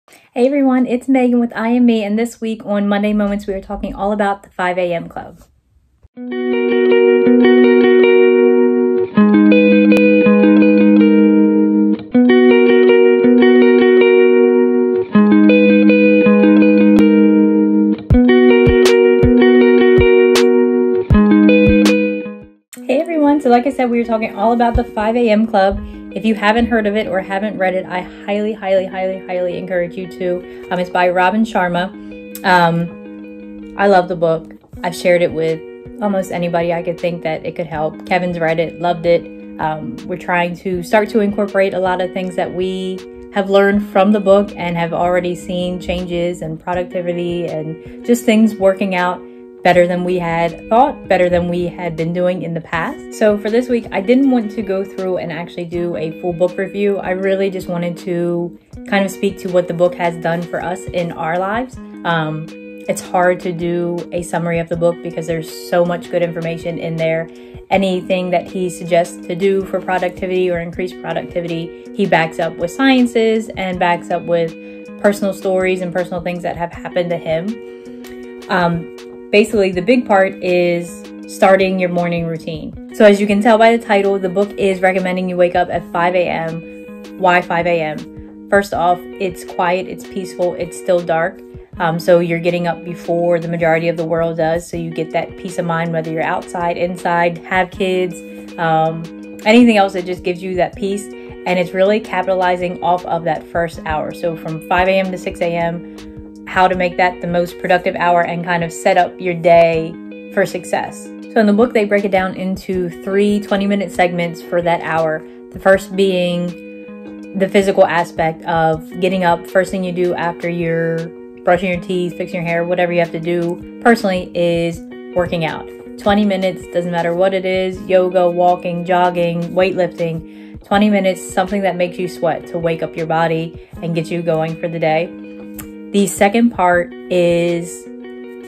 Hey everyone, it's Megan with I Am Me, and this week on Monday Moments we are talking all about the 5 a.m. club. Hey everyone, so like I said, we were talking all about the 5 a.m. club. If you haven't heard of it or haven't read it, I highly encourage you to. It's by Robin Sharma. I love the book. I've shared it with almost anybody I could think that it could help. Kevin's read it, loved it. We're trying to start to incorporate a lot of things that we have learned from the book and have already seen changes and productivity and just things working out better than we had thought, better than we had been doing in the past. So for this week, I didn't want to go through and actually do a full book review. I really just wanted to kind of speak to what the book has done for us in our lives. It's hard to do a summary of the book because there's so much good information in there. Anything that he suggests to do for productivity or increase productivity, he backs up with sciences and backs up with personal stories and personal things that have happened to him. Basically, the big part is starting your morning routine. So as you can tell by the title, the book is recommending you wake up at 5 a.m. Why 5 a.m.? First off, it's quiet, it's peaceful, it's still dark. So you're getting up before the majority of the world does. So you get that peace of mind, whether you're outside, inside, have kids, anything else that just gives you that peace. And it's really capitalizing off of that first hour. So from 5 a.m. to 6 a.m., how to make that the most productive hour and kind of set up your day for success. So in the book, they break it down into 3 20-minute segments for that hour. The first being the physical aspect of getting up. First thing you do after you're brushing your teeth, fixing your hair, whatever you have to do personally is working out. 20 minutes, doesn't matter what it is, yoga, walking, jogging, weightlifting. 20 minutes, something that makes you sweat to wake up your body and get you going for the day. The second part is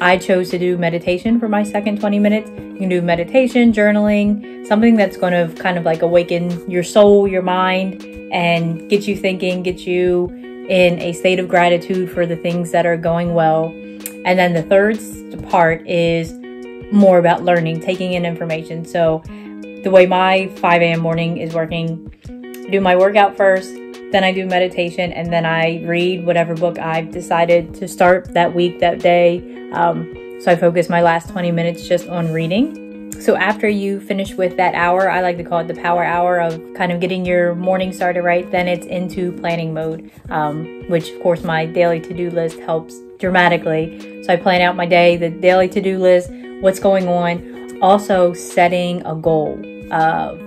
I chose to do meditation for my second 20 minutes. You can do meditation, journaling, something that's going to kind of like awaken your soul, your mind, and get you thinking, get you in a state of gratitude for the things that are going well. And then the third part is more about learning, taking in information. So the way my 5 a.m. morning is working, I do my workout first, then I do meditation, and then I read whatever book I've decided to start that week, that day. So I focus my last 20 minutes just on reading. So after you finish with that hour, I like to call it the power hour of kind of getting your morning started right, then it's into planning mode, which of course my daily to-do list helps dramatically. So I plan out my day, the daily to-do list, what's going on, also setting a goal of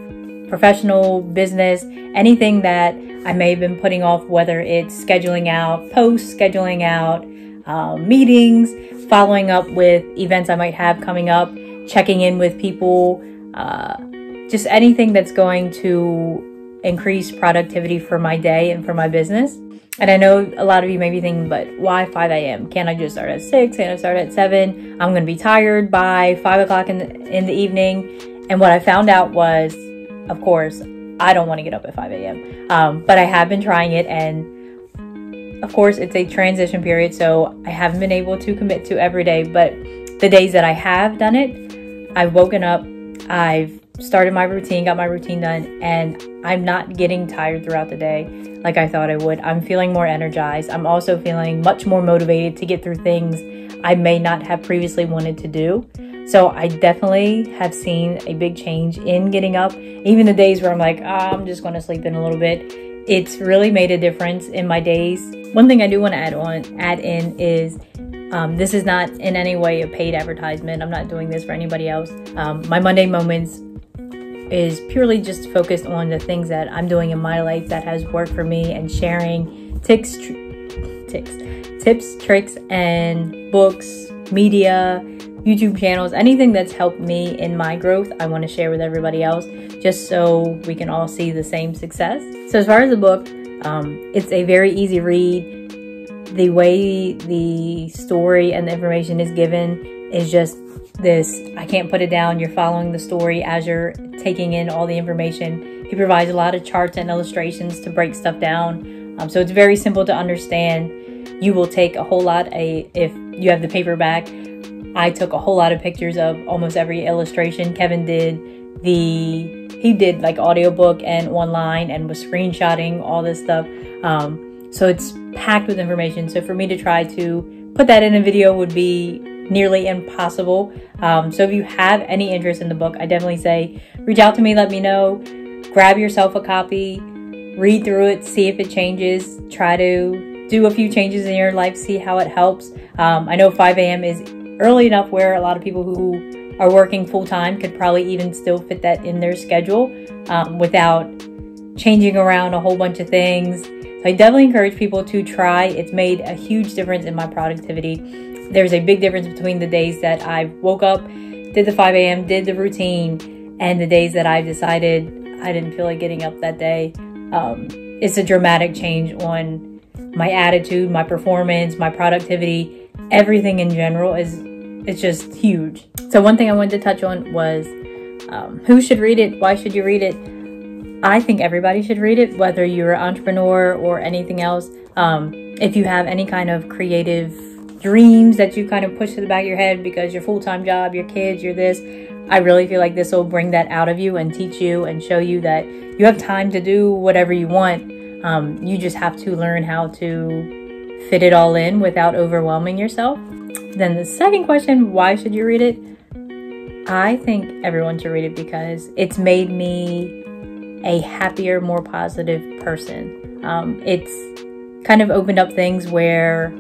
professional, business, anything that I may have been putting off, whether it's scheduling out posts, scheduling out meetings, following up with events I might have coming up, checking in with people, just anything that's going to increase productivity for my day and for my business. And I know a lot of you may be thinking, but why 5 a.m.? Can't I just start at 6? Can't I start at 7? I'm going to be tired by 5 o'clock in the evening. And what I found out was, of course, I don't want to get up at 5 a.m. But I have been trying it, and of course it's a transition period, so I haven't been able to commit to every day. But the days that I have done it, I've woken up, I've started my routine, got my routine done, and I'm not getting tired throughout the day like I thought I would. I'm feeling more energized. I'm also feeling much more motivated to get through things I may not have previously wanted to do. So I definitely have seen a big change in getting up. Even the days where I'm like, I'm just going to sleep in a little bit. It's really made a difference in my days. One thing I do want to add in is this is not in any way a paid advertisement. I'm not doing this for anybody else. My Monday Moments is purely just focused on the things that I'm doing in my life that has worked for me, and sharing tips, tricks, and books, media, YouTube channels, anything that's helped me in my growth, I want to share with everybody else, just so we can all see the same success. So as far as the book, it's a very easy read. The way the story and the information is given is just this, I can't put it down. You're following the story as you're taking in all the information. He provides a lot of charts and illustrations to break stuff down. So it's very simple to understand. You will take a whole lot, if you have the paperback, I took a whole lot of pictures of almost every illustration. Kevin did he did like audiobook and online and was screenshotting all this stuff. So it's packed with information. So for me to try to put that in a video would be nearly impossible. So if you have any interest in the book, I definitely say reach out to me, let me know, grab yourself a copy, read through it, see if it changes, try to do a few changes in your life, see how it helps. I know 5 a.m. is early enough where a lot of people who are working full-time could probably even still fit that in their schedule without changing around a whole bunch of things. So I definitely encourage people to try. It's made a huge difference in my productivity. There's a big difference between the days that I woke up, did the 5 a.m., did the routine, and the days that I decided I didn't feel like getting up that day. It's a dramatic change on my attitude, my performance, my productivity, everything in general it's just huge. So one thing I wanted to touch on was who should read it? Why should you read it? I think everybody should read it, whether you're an entrepreneur or anything else. If you have any kind of creative dreams that you kind of push to the back of your head because your full-time job, your kids, your this, I really feel like this will bring that out of you and teach you and show you that you have time to do whatever you want. You just have to learn how to fit it all in without overwhelming yourself. Then the second question, why should you read it? I think everyone should read it because it's made me a happier, more positive person. It's kind of opened up things where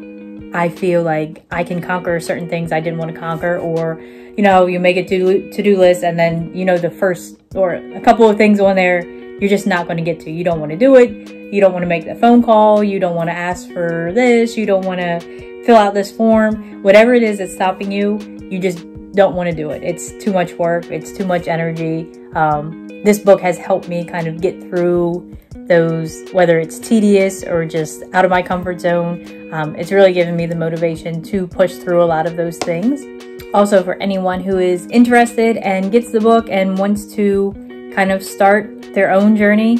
I feel like I can conquer certain things I didn't want to conquer, or, you know, you make a to-do list and then, you know, the first or a couple of things on there you're just not going to get to. You don't want to do it. You don't want to make the phone call. You don't want to ask for this. You don't want to fill out this form. Whatever it is that's stopping you, you just don't want to do it. It's too much work. It's too much energy. This book has helped me kind of get through those, whether it's tedious or just out of my comfort zone. It's really given me the motivation to push through a lot of those things. Also, for anyone who is interested and gets the book and wants to kind of start their own journey,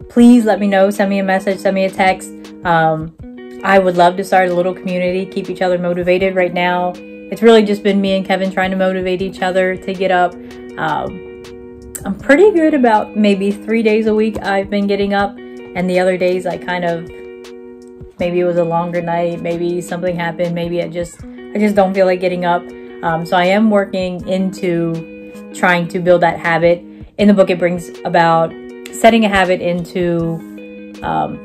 please let me know. Send me a message, send me a text. I would love to start a little community, keep each other motivated. Right now, it's really just been me and Kevin trying to motivate each other to get up. I'm pretty good about maybe 3 days a week I've been getting up, and the other days I kind of, maybe it was a longer night, maybe something happened, maybe I just don't feel like getting up. So I am working into trying to build that habit. In the book, it brings about setting a habit into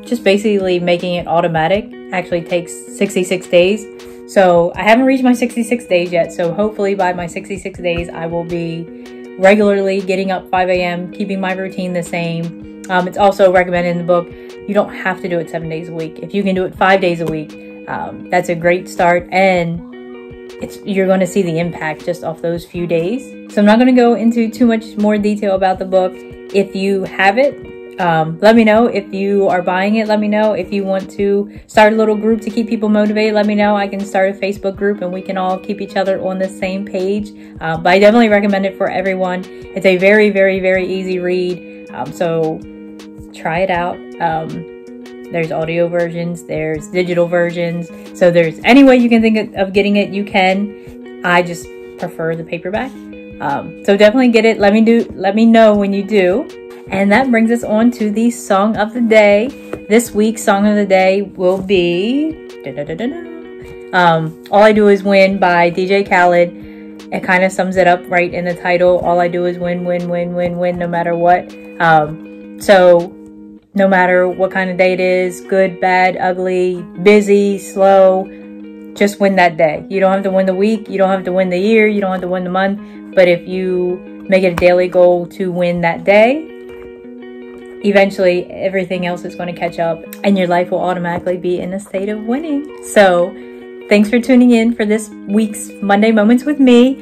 just basically making it automatic. Actually takes 66 days. So I haven't reached my 66 days yet. So hopefully by my 66 days, I will be regularly getting up 5 a.m., keeping my routine the same. It's also recommended in the book, you don't have to do it 7 days a week. If you can do it 5 days a week, that's a great start. And you're going to see the impact just off those few days. So I'm not going to go into too much more detail about the book. If you have it, let me know. If you are buying it, let me know. If you want to start a little group to keep people motivated, let me know. I can start a Facebook group and we can all keep each other on the same page. But I definitely recommend it for everyone. It's a very, very, very easy read. So try it out. There's audio versions, there's digital versions. So there's any way you can think of getting it, you can. I just prefer the paperback. So definitely get it. Let me know when you do. And that brings us on to the song of the day. This week's song of the day will be All I Do Is Win by DJ Khaled. It kind of sums it up right in the title. All I do is win, win, win, win, win, no matter what. So no matter what kind of day it is, good, bad, ugly, busy, slow, just win that day. You don't have to win the week. You don't have to win the year. You don't have to win the month. But if you make it a daily goal to win that day, eventually everything else is going to catch up and your life will automatically be in a state of winning. So thanks for tuning in for this week's Monday Moments with me.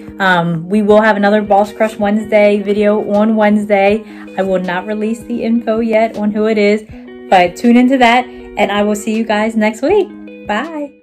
We will have another Boss Crush Wednesday video on Wednesday. I will not release the info yet on who it is, but tune into that and I will see you guys next week. Bye.